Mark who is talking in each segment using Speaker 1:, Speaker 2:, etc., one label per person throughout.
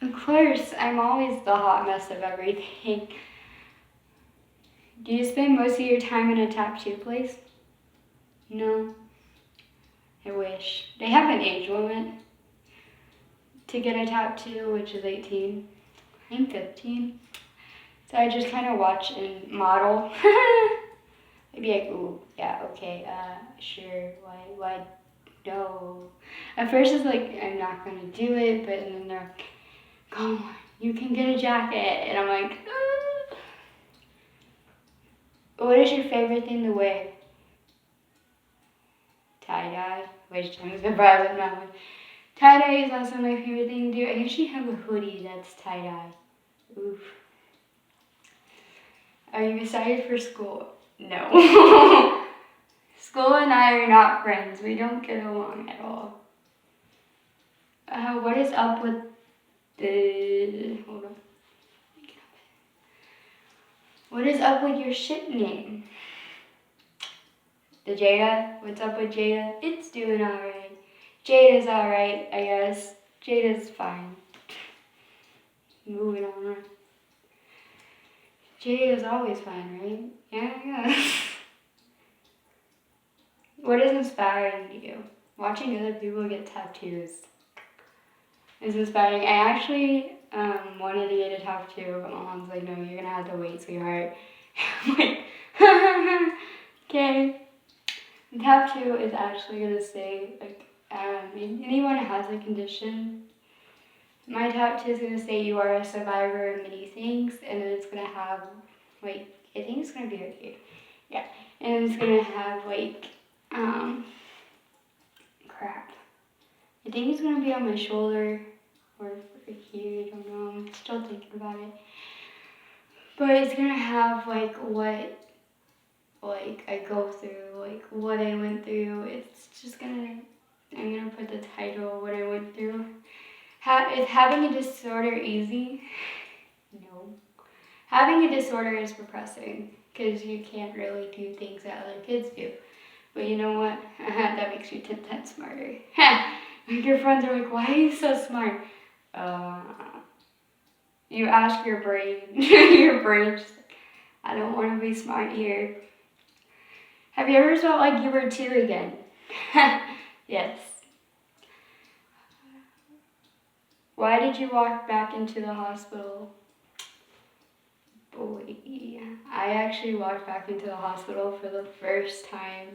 Speaker 1: Of course, I'm always the hot mess of everything. Do you spend most of your time in a tattoo place? No. I wish. They have an age limit to get a tattoo, which is 18. I'm 15. So I just kind of watch and model. I'd be like, ooh, yeah, okay, sure, why, no. At first it's like, I'm not gonna do it, but then they're like, come on, you can get a jacket. And I'm like, what is your favorite thing to wear? Tie-dye, which I'm surprised with that one. Tie-dye is also my favorite thing to do. I usually have a hoodie that's tie-dye. Oof. Are you excited for school? No. School and I are not friends. We don't get along at all. What is up with the... Hold on. What is up with your ship name? The Jada? What's up with Jada? It's doing alright. Jada's alright, I guess. Jada's fine. Moving on. Jada's always fine, right? Yeah. What is inspiring to you? Watching other people get tattoos is inspiring. I actually wanted to get a tattoo, but my mom's like, no, you're gonna have to wait, sweetheart. I'm like, okay. The tattoo is actually gonna say, like, anyone who has a condition, my tattoo is gonna say you are a survivor of many things, and then it's gonna have, like, I think it's gonna be right here. Yeah. And it's gonna have, like, crap. I think it's gonna be on my shoulder or here, I don't know, I'm still thinking about it. But it's gonna have like what I go through, like what I went through. It's just gonna, I'm gonna put the title, what I went through. Is having a disorder easy? No. Having a disorder is depressing because you can't really do things that other kids do. But you know what? That makes you 10 times smarter. Your friends are like, why are you so smart? You ask your brain. Your brain's just like, I don't want to be smart here. Have you ever felt like you were 2 again? Yes. Why did you walk back into the hospital? Boy, I actually walked back into the hospital for the first time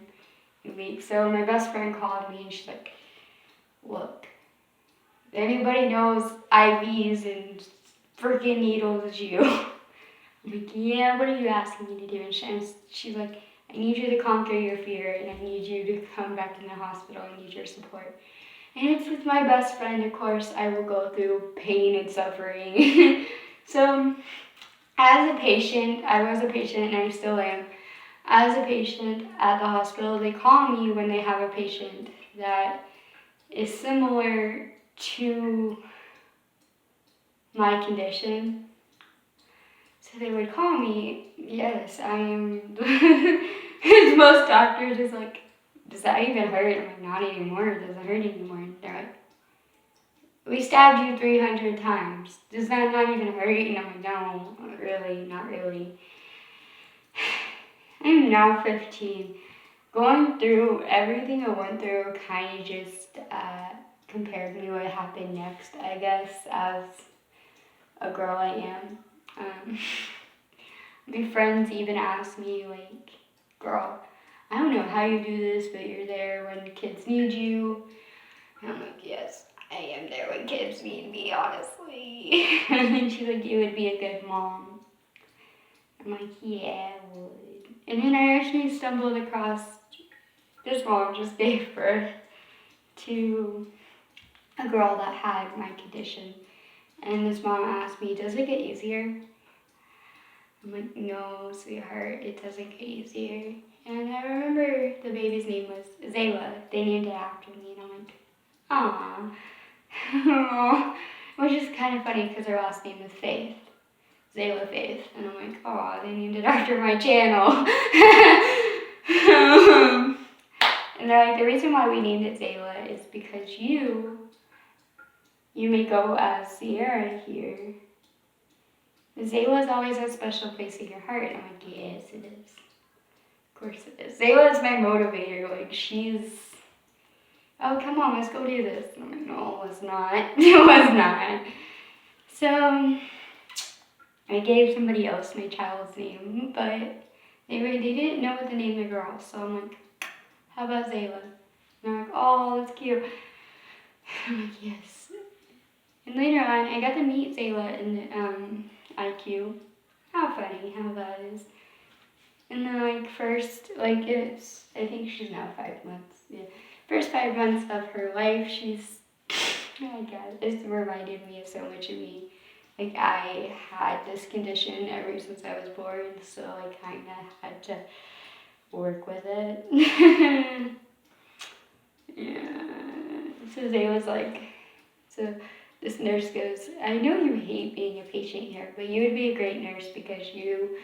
Speaker 1: in weeks. So my best friend called me and she's like, look, anybody knows IVs and freaking needles is you. I'm like, yeah, what are you asking me to do? And she's like, I need you to conquer your fear and I need you to come back in the hospital. I need your support. And it's with my best friend, of course, I will go through pain and suffering. So, as a patient, I was a patient and I still am. As a patient at the hospital, they call me when they have a patient that is similar to my condition. So they would call me, yes, I am. Most doctors is like, does that even hurt? I'm like, not anymore, it doesn't hurt anymore. And they're like, we stabbed you 300 times. Does that not even hurt? And I'm like, no, not really. I'm now 15. Going through everything I went through kind of just compared me to what happened next, I guess, as a girl I am. My friends even ask me, like, girl, I don't know how you do this, but you're there when kids need you. And I'm like, yes, I am there when kids need me, honestly. And she's like, you would be a good mom. I'm like, yeah, I would. And then I actually stumbled across, this mom just gave birth to a girl that had my condition. And this mom asked me, does it get easier? I'm like, no, sweetheart, it doesn't get easier. And I remember the baby's name was Zayla. They named it after me, and I'm like, aww. Which is kind of funny because her last name is Faith. Zayla Faith. And I'm like, aw, they named it after my channel. And they're like, the reason why we named it Zayla is because you You may go as Sierra here. Zayla's always a special place in your heart. And I'm like, yes, it is. Of course it is. Zayla is my motivator. Like, she's, oh, come on, let's go do this. And I'm like, no, it's not. It was not. So, I gave somebody else my child's name, but they didn't know what to name the girl. So I'm like, how about Zayla? And they're like, oh, that's cute. I'm like, yes. And later on, I got to meet Zayla in IQ. How funny how that is. And then, like, I think she's now 5 months. Yeah. First 5 months of her life, she's, oh my God, it's reminded me of so much of me. Like, I had this condition ever since I was born, so I kind of had to work with it. Yeah. So Zayla's like, so this nurse goes, I know you hate being a patient here, but you would be a great nurse because you